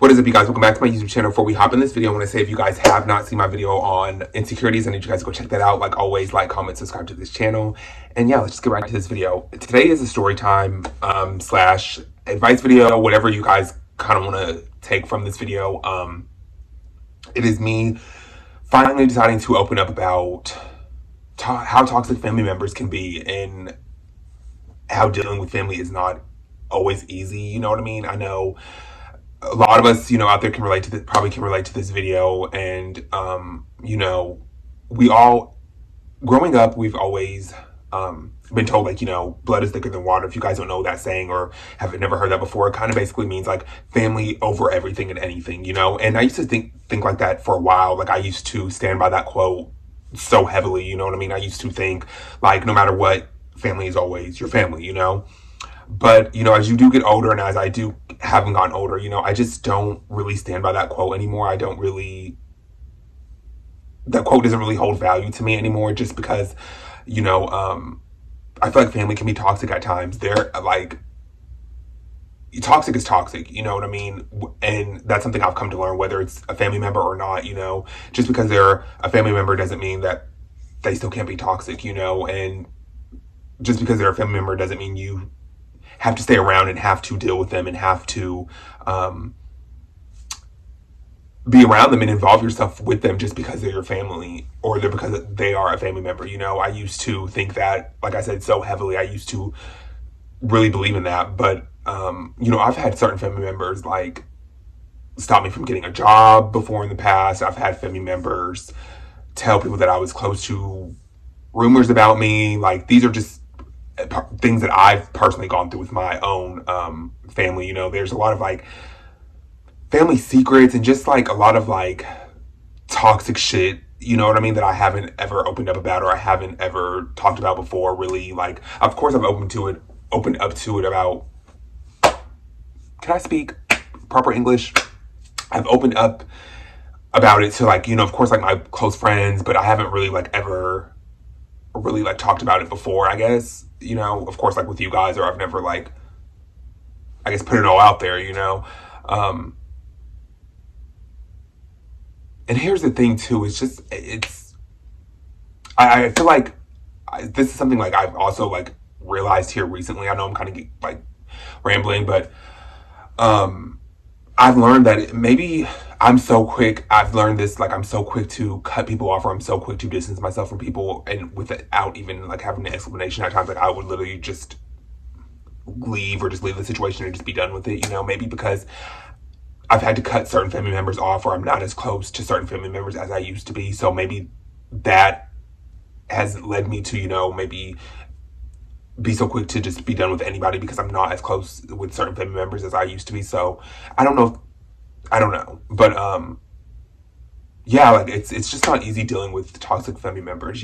What is up, you guys? Welcome back to my YouTube channel. Before we hop in this video, I want to say if you guys have not seen my video on insecurities, I need you guys to go check that out. Like always, like, comment, subscribe to this channel. And yeah, let's just get right into this video. Today is a story time slash advice video, whatever you guys kind of want to take from this video. It is me finally deciding to open up about how toxic family members can be and how dealing with family is not always easy. You know what I mean? I know a lot of us, out there can relate to this, probably can relate to this video. And, we all, growing up, we've always been told, like, blood is thicker than water. If you guys don't know that saying or have never heard that before, it kind of basically means like family over everything and anything, and I used to think like that for a while. Like I used to stand by that quote so heavily, you know what I mean? I used to think like, no matter what, family is always your family, But, as you do get older and as I do haven't gotten older, I just don't really stand by that quote anymore. That quote doesn't really hold value to me anymore just because, I feel like family can be toxic at times. They're like, toxic is toxic, you know what I mean? And that's something I've come to learn, whether it's a family member or not, just because they're a family member doesn't mean that they still can't be toxic, and just because they're a family member doesn't mean you have to stay around and have to deal with them and have to be around them and involve yourself with them just because they're your family or because they are a family member. I used to think that, like I said, so heavily. I used to really believe in that. But, I've had certain family members like stop me from getting a job before in the past. I've had family members tell people that I was close to rumors about me. Like these are just things that I've personally gone through with my own family. There's a lot of like family secrets and just like a lot of like toxic shit, you know what I mean, that I haven't ever opened up about or I haven't ever talked about before. Really, like, of course I've opened up to it about, can I speak proper English? I've opened up about it to like, of course, like my close friends, but I haven't really like ever really like talked about it before, I guess, of course, like with you guys, or I've never like, I guess, put it all out there, and here's the thing too, I feel like this is something like I've also like realized here recently. I know I'm kind of like rambling, but I've learned that maybe I've learned this, like I'm so quick to cut people off, or I'm so quick to distance myself from people, and without even like having an explanation at times, like I would literally just leave or just leave the situation and just be done with it, maybe because I've had to cut certain family members off, or I'm not as close to certain family members as I used to be. So maybe that has led me to, maybe be so quick to just be done with anybody because I'm not as close with certain family members as I used to be. So I don't know, but yeah, like it's just not easy dealing with toxic family members.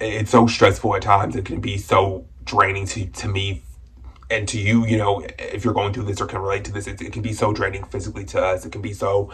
It's so stressful at times. It can be so draining to me and to you. If you're going through this or can relate to this, it can be so draining physically to us. It can be so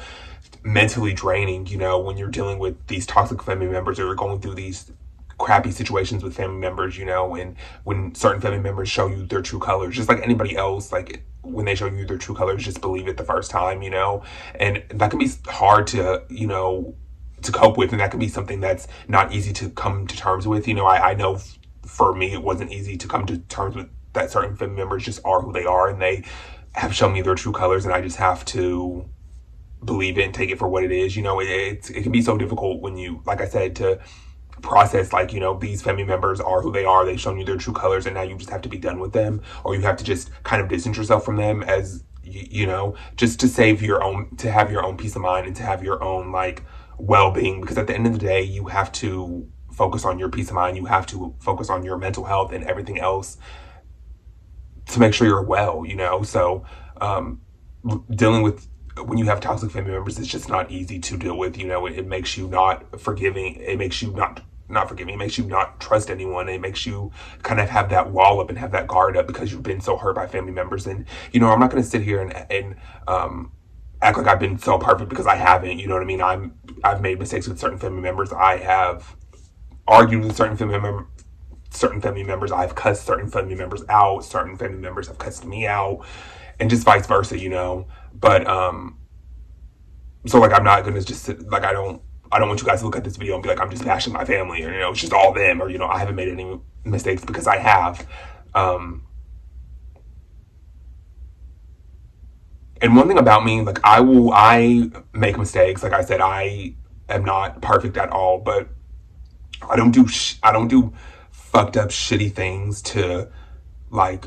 mentally draining, when you're dealing with these toxic family members or you're going through these crappy situations with family members, and when certain family members show you their true colors, just like anybody else, like when they show you their true colors, just believe it the first time, and that can be hard to, to cope with, and that can be something that's not easy to come to terms with. I know for me, it wasn't easy to come to terms with that certain family members just are who they are, and they have shown me their true colors, and I just have to believe it and take it for what it is. It can be so difficult when you, like I said, to process like, these family members are who they are, they've shown you their true colors, and now you just have to be done with them, or you have to just kind of distance yourself from them as just to save to have your own peace of mind and to have your own like well-being, because at the end of the day you have to focus on your peace of mind, you have to focus on your mental health and everything else to make sure you're well. So dealing with when you have toxic family members, it's just not easy to deal with. It makes you not forgiving, it makes you not forgiving, it makes you not trust anyone, it makes you kind of have that wall up and have that guard up because you've been so hurt by family members. And I'm not going to sit here and act like I've been so perfect, because I haven't. You know what I mean? I've made mistakes with certain family members, I have argued with certain family members, I've cussed certain family members out, certain family members have cussed me out, and just vice versa, but so like I'm not gonna just sit, like I don't want you guys to look at this video and be like I'm just bashing my family, or it's just all them, or I haven't made any mistakes, because I have. And one thing about me, like I make mistakes. Like I said, I am not perfect at all, but I don't do fucked up shitty things to like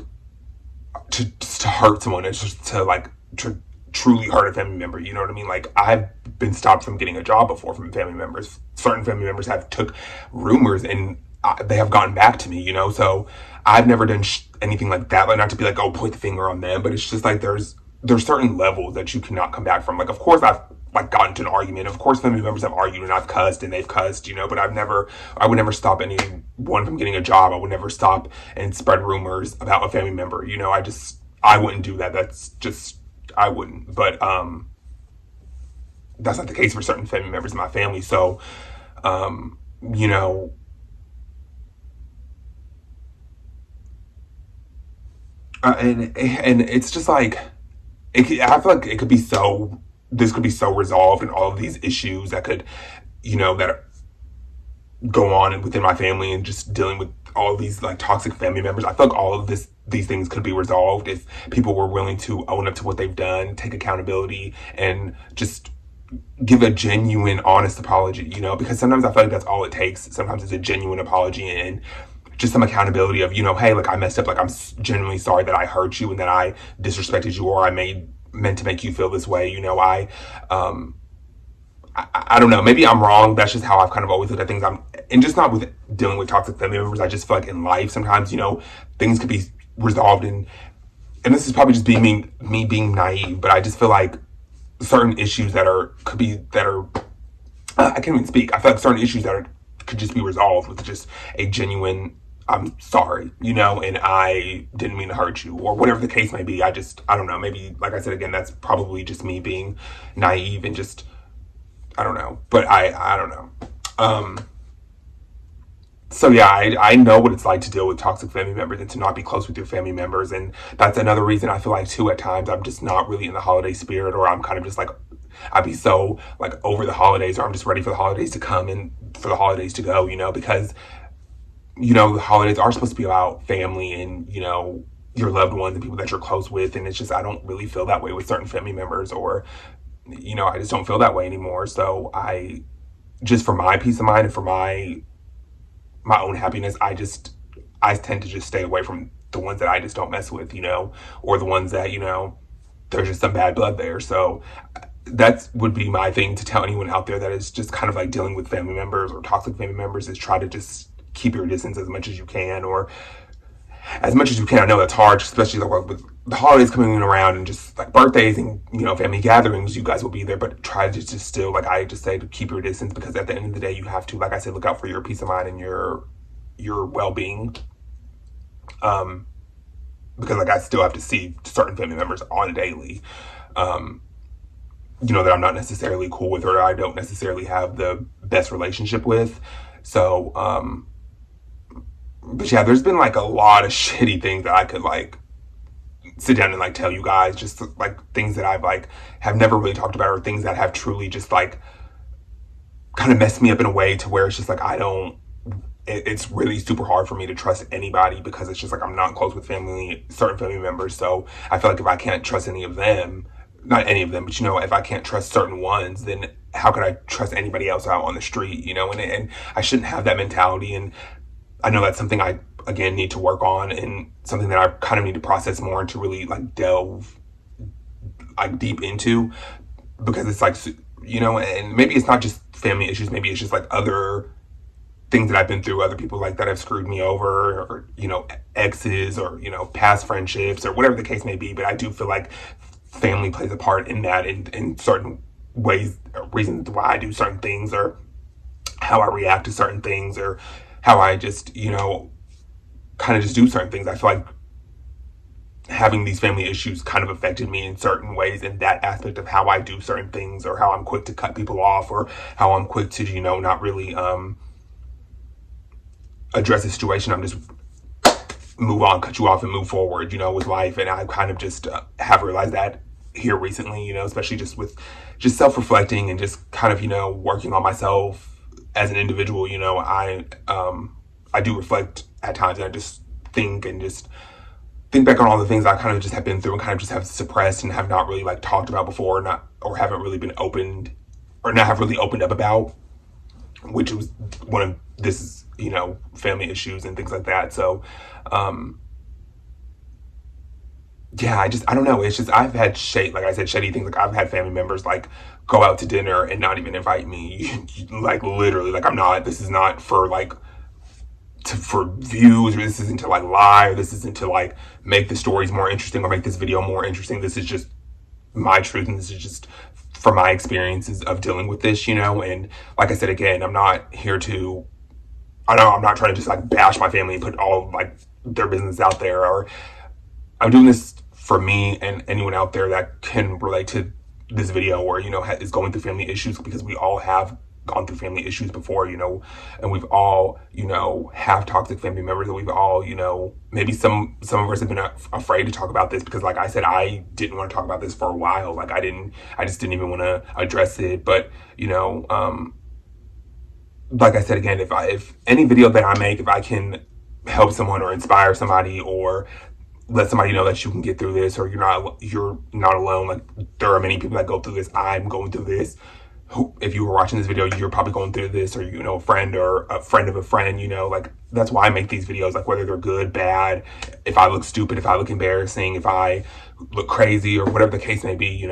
to hurt someone. It's just to like to truly hurt a family member. You know what I mean? Like I've been stopped from getting a job before from family members. Certain family members have took rumors and they have gotten back to me. So I've never done anything like that. Like not to be like, oh, point the finger on them, but it's just like there's certain levels that you cannot come back from. Like of course I've like gotten into an argument. Of course family members have argued and I've cussed and they've cussed, but I would never stop anyone from getting a job. I would never stop and spread rumors about a family member. I wouldn't do that. That's just, I wouldn't. But that's not the case for certain family members in my family. So, you know, and it's just like, I feel like it could be so, this could be so resolved, and all of these issues that could, that go on within my family, and just dealing with all of these like toxic family members. I feel like all of these things could be resolved if people were willing to own up to what they've done, take accountability, and just give a genuine, honest apology, because sometimes I feel like that's all it takes. Sometimes it's a genuine apology and just some accountability of, hey, like I messed up, like I'm genuinely sorry that I hurt you and that I disrespected you, or meant to make you feel this way. I don't know. Maybe I'm wrong. That's just how I've kind of always looked at things. And just not with dealing with toxic family members. I just feel like in life, sometimes, things could be resolved and this is probably just being me being naive, but I just feel like certain issues I can't even speak. I feel like certain issues could just be resolved with just a genuine, I'm sorry, and I didn't mean to hurt you, or whatever the case may be. I don't know. Maybe, like I said, again, that's probably just me being naive and just, I don't know, but I don't know. So yeah, I know what it's like to deal with toxic family members and to not be close with your family members. And that's another reason I feel like too, at times, I'm just not really in the holiday spirit, or I'm kind of just like, I'd be so like over the holidays, or I'm just ready for the holidays to come and for the holidays to go, because, the holidays are supposed to be about family and, your loved ones and people that you're close with. And it's just, I don't really feel that way with certain family members, or, I just don't feel that way anymore. So just for my peace of mind and for my own happiness, I tend to just stay away from the ones that I just don't mess with, or the ones that, there's just some bad blood there. So that would be my thing to tell anyone out there that is just kind of like dealing with family members or toxic family members, is try to just keep your distance as much as you can, or as much as you can. I know that's hard, especially like with the holidays coming around and just like birthdays and, family gatherings, you guys will be there, but try to just still, like I just say, to keep your distance, because at the end of the day, you have to, like I said, look out for your peace of mind and your well-being. Because like I still have to see certain family members on a daily, that I'm not necessarily cool with, or I don't necessarily have the best relationship with. So, but yeah, there's been like a lot of shitty things that I could like sit down and like tell you guys, just like things that I've like have never really talked about, or things that have truly just like kind of messed me up in a way to where it's just like it's really super hard for me to trust anybody, because it's just like I'm not close with certain family members. So I feel like if I can't trust any of them, not any of them, but if I can't trust certain ones, then how could I trust anybody else out on the street, and I shouldn't have that mentality. And I know that's something I, again, need to work on, and something that I kind of need to process more and to really like delve like deep into, because it's like, and maybe it's not just family issues, maybe it's just like other things that I've been through, other people like that have screwed me over, or, exes, or, past friendships, or whatever the case may be. But I do feel like family plays a part in that, in certain ways, reasons why I do certain things, or how I react to certain things, or how I just, kind of just do certain things. I feel like having these family issues kind of affected me in certain ways, in that aspect of how I do certain things, or how I'm quick to cut people off, or how I'm quick to, not really address a situation. I'm just move on, cut you off, and move forward, with life. And I kind of just have realized that here recently, especially just with just self-reflecting and just kind of, working on myself as an individual. I do reflect at times, and I just think and just think back on all the things I kind of just have been through and kind of just have suppressed and have not really like talked about before, or haven't really been opened, or not have really opened up about, which was one of this, family issues and things like that. So, yeah, I don't know. It's just, I've had like I said, shady things. Like I've had family members like go out to dinner and not even invite me. Like literally, like this is not for like, for views, or this isn't to like lie, or this isn't to like make the stories more interesting or make this video more interesting. This is just my truth, and this is just from my experiences of dealing with this, and like I said, again, I'm not here to, I'm not trying to just like bash my family and put all like their business out there, or I'm doing this for me and anyone out there that can relate to this video, or, is going through family issues, because we all have gone through family issues before, and we've all, have toxic family members, and we've all, maybe some of us have been afraid to talk about this, because like I said, I didn't want to talk about this for a while. Like I just didn't even want to address it. But, like I said, again, if any video that I make, if I can help someone or inspire somebody, or let somebody know that you can get through this, or you're not alone. Like there are many people that go through this. I'm going through this. If you were watching this video, you're probably going through this, or a friend or a friend of a friend, like that's why I make these videos, like whether they're good, bad, if I look stupid, if I look embarrassing, if I look crazy, or whatever the case may be,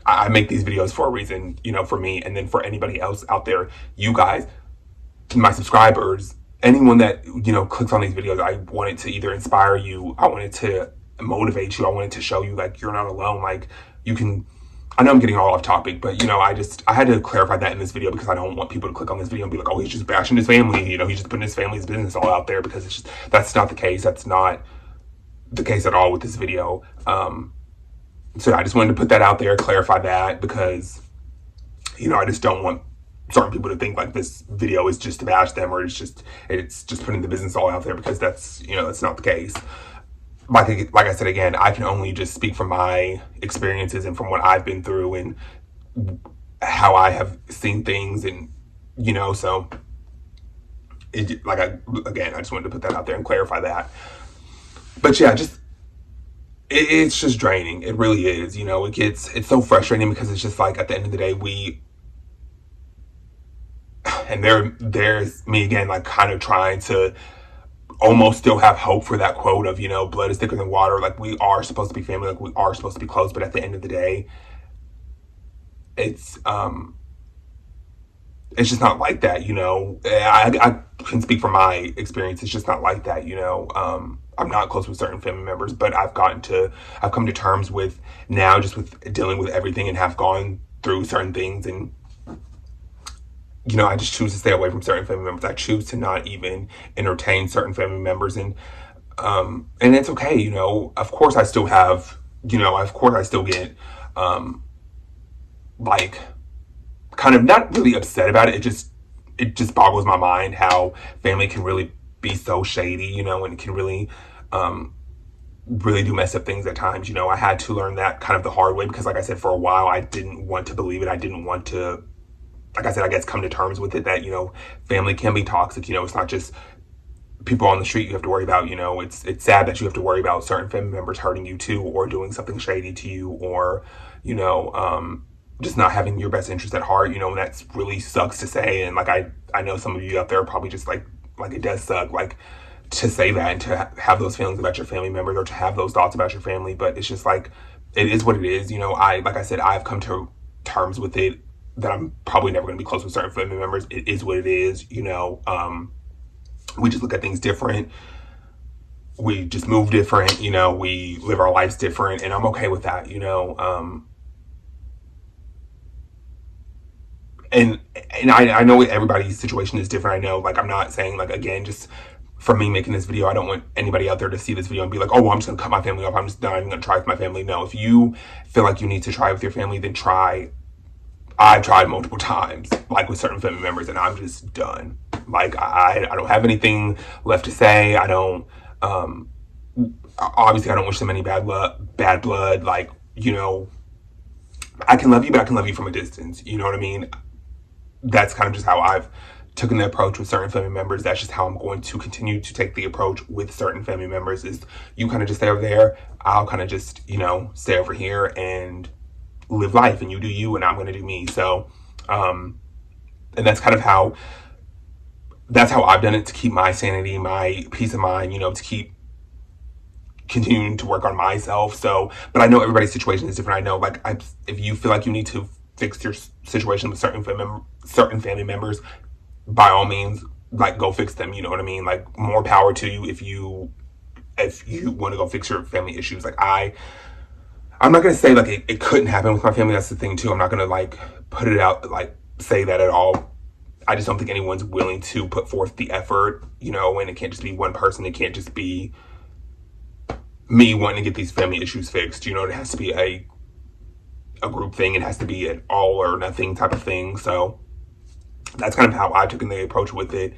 I make these videos for a reason, for me, and then for anybody else out there, you guys, my subscribers, anyone that, clicks on these videos. I wanted to either inspire you, I wanted to motivate you, I wanted to show you like you're not alone, like you can. I know I'm getting all off topic, but I had to clarify that in this video, because I don't want people to click on this video and be like, oh, he's just bashing his family, he's just putting his family's business all out there, because that's not the case. That's not the case at all with this video. So I just wanted to put that out there, clarify that, because, I just don't want certain people to think like this video is just to bash them, or it's just putting the business all out there, because that's not the case. Like I said, again, I can only just speak from my experiences and from what I've been through and how I have seen things, and so I just wanted to put that out there and clarify that. But yeah, it's just draining. It really is. It's so frustrating, because it's just like at the end of the day, there's me again, like kind of trying to almost still have hope for that quote of, blood is thicker than water. Like we are supposed to be family, like we are supposed to be close. But at the end of the day, it's just not like that. I can speak from my experience. It's just not like that. I'm not close with certain family members, but I've come to terms with now, just with dealing with everything, and have gone through certain things, and I just choose to stay away from certain family members. I choose to not even entertain certain family members, and it's okay. Of course I still have, I still get, like kind of not really upset about it. It just boggles my mind how family can really be so shady, and it can really, really do mess up things at times. I had to learn that kind of the hard way, because like I said, for a while, I didn't want to believe it. I didn't want to, like I said, I guess come to terms with it, that, family can be toxic. It's not just people on the street you have to worry about. It's sad that you have to worry about certain family members hurting you too, or doing something shady to you, or, just not having your best interest at heart, and that's really sucks to say. And like, I know some of you out there are probably just like it does suck, like to say that and to have those feelings about your family members, or to have those thoughts about your family. But it's just like, it is what it is. Like I said, I've come to terms with it, that I'm probably never going to be close with certain family members. It is what it is. We just look at things different. We just move different, we live our lives different, and I'm okay with that, and I know everybody's situation is different. I know, like, I'm not saying, like, again, just from me making this video, I don't want anybody out there to see this video and be like, oh, well, I'm just gonna cut my family off, I'm just not even gonna try with my family. No, if you feel like you need to try with your family, then try. I've tried multiple times, like with certain family members, and I'm just done. Like, I don't have anything left to say. I don't, obviously I don't wish them any bad blood. Like, you know, I can love you, but I can love you from a distance. You know what I mean? That's kind of just how I've taken the approach with certain family members. That's just how I'm going to continue to take the approach with certain family members, is you kind of just stay over there. I'll kind of just, you know, stay over here and live life, and you do you and I'm going to do me. So, and that's kind of how, that's how I've done it to keep my sanity, my peace of mind, you know, to keep continuing to work on myself. So, but I know everybody's situation is different. I know, like, if you feel like you need to fix your situation with certain family members, by all means, like, go fix them. You know what I mean? Like, more power to you if you want to go fix your family issues. Like, I'm not gonna say like it couldn't happen with my family. That's the thing too. I'm not gonna like put it out, like say that at all. I just don't think anyone's willing to put forth the effort, you know, and it can't just be one person. It can't just be me wanting to get these family issues fixed. You know, it has to be a group thing. It has to be an all or nothing type of thing. So that's kind of how I've taken the approach with it.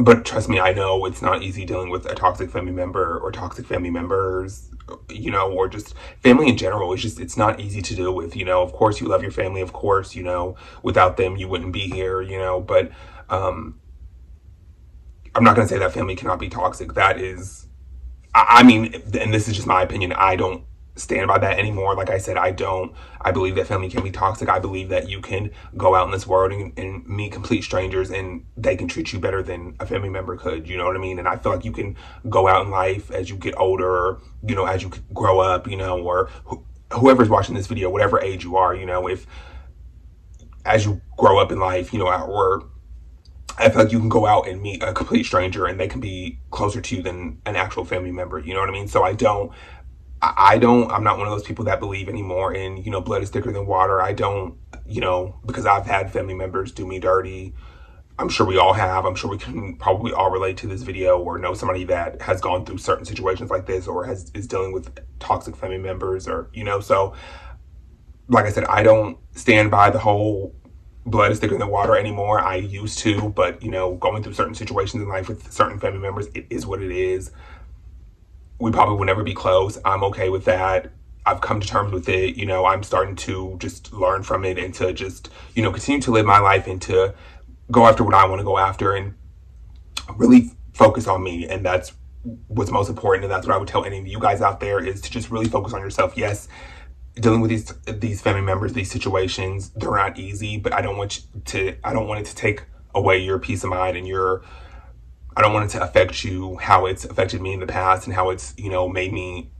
But trust me, I know it's not easy dealing with a toxic family member or toxic family members, you know, or just family in general. It's not easy to deal with, you know. Of course, you love your family. Of course, you know, without them, you wouldn't be here, you know. But I'm not going to say that family cannot be toxic. That is, I mean, and this is just my opinion. I don't stand by that anymore. Like I said, I believe that family can be toxic. I believe that you can go out in this world and meet complete strangers and they can treat you better than a family member could. You know what I mean? And I feel like you can go out in life as you get older, you know, as you grow up, you know, or whoever's watching this video, whatever age you are, you know, if as you grow up in life, you know, or I feel like you can go out and meet a complete stranger and they can be closer to you than an actual family member. You know what I mean? So I'm not one of those people that believe anymore in, you know, blood is thicker than water. I don't, you know, because I've had family members do me dirty. I'm sure we all have. I'm sure we can probably all relate to this video or know somebody that has gone through certain situations like this or is dealing with toxic family members, or, you know. So like I said, I don't stand by the whole blood is thicker than water anymore. I used to, but, you know, going through certain situations in life with certain family members, it is what it is. We probably will never be close. I'm okay with that. I've come to terms with it. You know, I'm starting to just learn from it and to just, you know, continue to live my life and to go after what I want to go after and really focus on me. And that's what's most important. And that's what I would tell any of you guys out there, is to just really focus on yourself. Yes, dealing with these family members, these situations, they're not easy, but I don't want it to take away your peace of mind and I don't want it to affect you how it's affected me in the past and how it's, you know, made me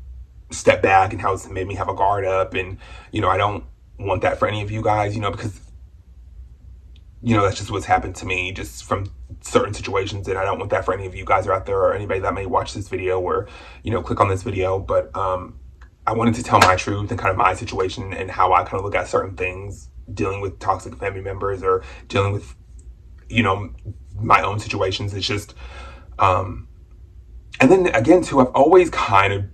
step back and how it's made me have a guard up. And, you know, I don't want that for any of you guys, you know, because, you know, that's just what's happened to me just from certain situations. And I don't want that for any of you guys out there or anybody that may watch this video or, you know, click on this video. But I wanted to tell my truth and kind of my situation and how I kind of look at certain things, dealing with toxic family members or dealing with, you know, my own situations. It's just, and then again too, I've always kind of,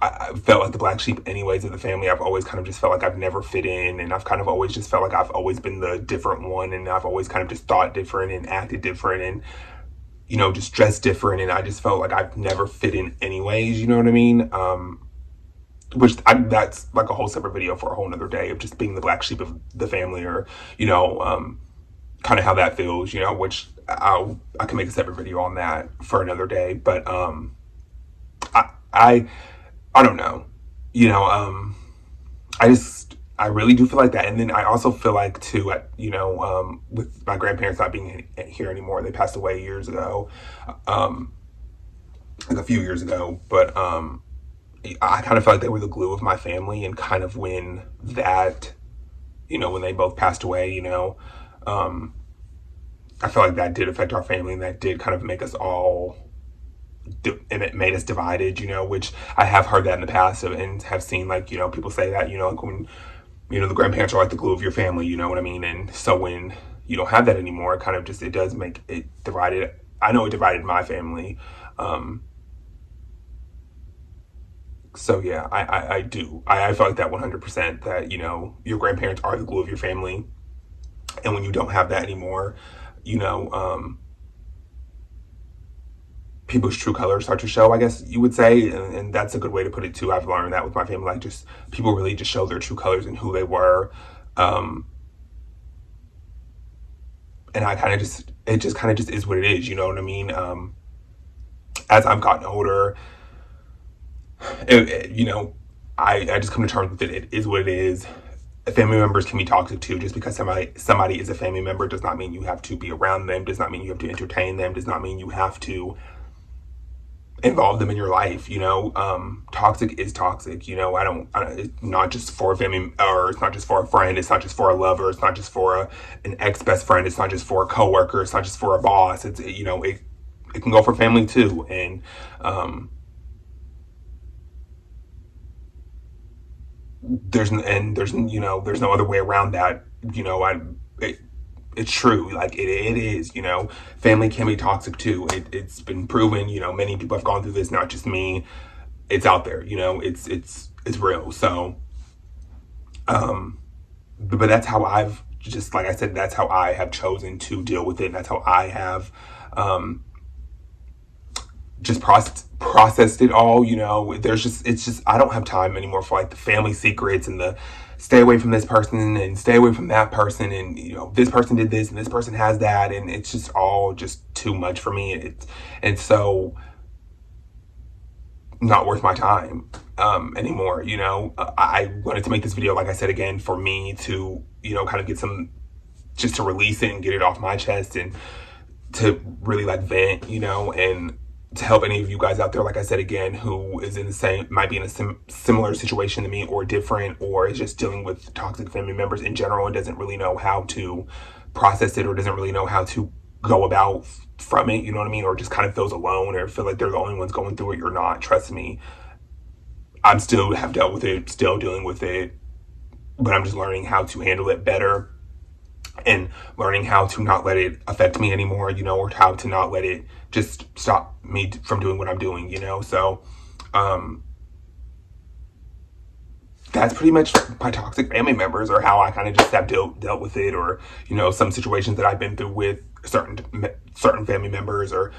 I felt like the black sheep anyways of the family. I've always kind of just felt like I've never fit in, and I've kind of always just felt like I've always been the different one, and I've always kind of just thought different and acted different and, you know, just dressed different, and I just felt like I've never fit in anyways, you know what I mean? That's like a whole separate video for a whole nother day of just being the black sheep of the family, or, you know, kind of how that feels, you know, which I can make a separate video on that for another day. But I don't know, you know, I really do feel like that. And then I also feel like too, you know, with my grandparents not being here anymore, they passed away years ago, like a few years ago. But I kind of felt like they were the glue of my family, and kind of when that, you know, when they both passed away, you know, I feel like that did affect our family, and that did kind of make us all, and it made us divided, you know, which I have heard that in the past and have seen, like, you know, people say that, you know, like when, you know, the grandparents are like the glue of your family, you know what I mean? And so when you don't have that anymore, it kind of just, it does make it divided. I know it divided my family. So yeah, I do. I feel like that 100%, that, you know, your grandparents are the glue of your family. And when you don't have that anymore, you know, people's true colors start to show, I guess you would say. And that's a good way to put it too. I've learned that with my family, like just people really just show their true colors and who they were. Um, and I kind of just, it just kind of just is what it is, you know what I mean? As I've gotten older, you know, I just come to terms with it. It is what it is. Family members can be toxic too. Just because somebody is a family member does not mean you have to be around them, does not mean you have to entertain them, does not mean you have to involve them in your life. You know, toxic is toxic. You know, it's not just for a family, or it's not just for a friend, it's not just for a lover, it's not just for an ex-best friend, it's not just for a coworker, it's not just for a boss. It's, you know, it can go for family too. And there's you know, there's no other way around that. You know, it's true. Like it is, you know, family can be toxic too. It's been proven, you know, many people have gone through this, not just me. It's out there, you know, it's real. So, but that's how I've just, like I said, that's how I have chosen to deal with it. And that's how I have, just processed it all. You know, it's just, I don't have time anymore for like the family secrets and the stay away from this person and stay away from that person, and you know, this person did this and this person has that, and it's just all just too much for me. And so not worth my time anymore. You know, I wanted to make this video, like I said, again, for me to, you know, kind of get some, just to release it and get it off my chest, and to really like vent, you know, and to help any of you guys out there, like I said, again, who is in the same, might be in a similar situation to me, or different, or is just dealing with toxic family members in general and doesn't really know how to process it, or doesn't really know how to go about from it, you know what I mean? Or just kind of feels alone, or feel like they're the only ones going through it. You're not. Trust me. I'm still have dealt with it, still dealing with it, but I'm just learning how to handle it better, and learning how to not let it affect me anymore, you know, or how to not let it just stop me from doing what I'm doing, you know? So, that's pretty much my toxic family members, or how I kind of just have dealt with it, or, you know, some situations that I've been through with certain family members, or,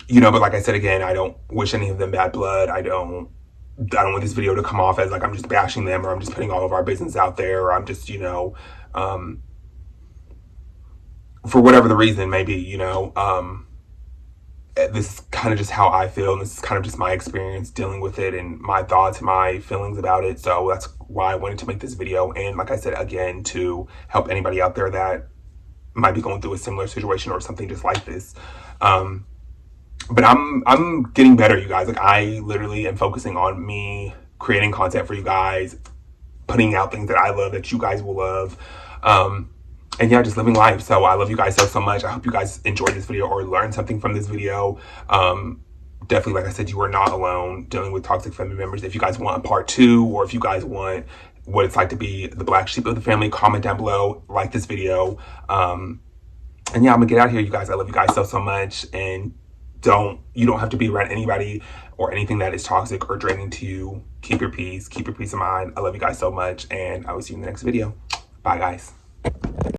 you know, but like I said, again, I don't wish any of them bad blood. I don't want this video to come off as like I'm just bashing them, or I'm just putting all of our business out there, or I'm just, you know, for whatever the reason may be, you know, this is kind of just how I feel, and this is kind of just my experience dealing with it, and my thoughts, my feelings about it. So that's why I wanted to make this video. And like I said, again, to help anybody out there that might be going through a similar situation or something just like this. But I'm getting better, you guys. Like, I literally am focusing on me creating content for you guys, putting out things that I love, that you guys will love. And yeah, just living life. So I love you guys so much. I hope you guys enjoyed this video or learned something from this video. Definitely, like I said, you are not alone dealing with toxic family members. If you guys want a part 2, or if you guys want what it's like to be the black sheep of the family, comment down below, like this video. And yeah, I'm gonna get out of here, you guys. I love you guys so much. And you don't have to be around anybody or anything that is toxic or draining to you. Keep your peace of mind. I love you guys so much, and I will see you in the next video. Bye, guys.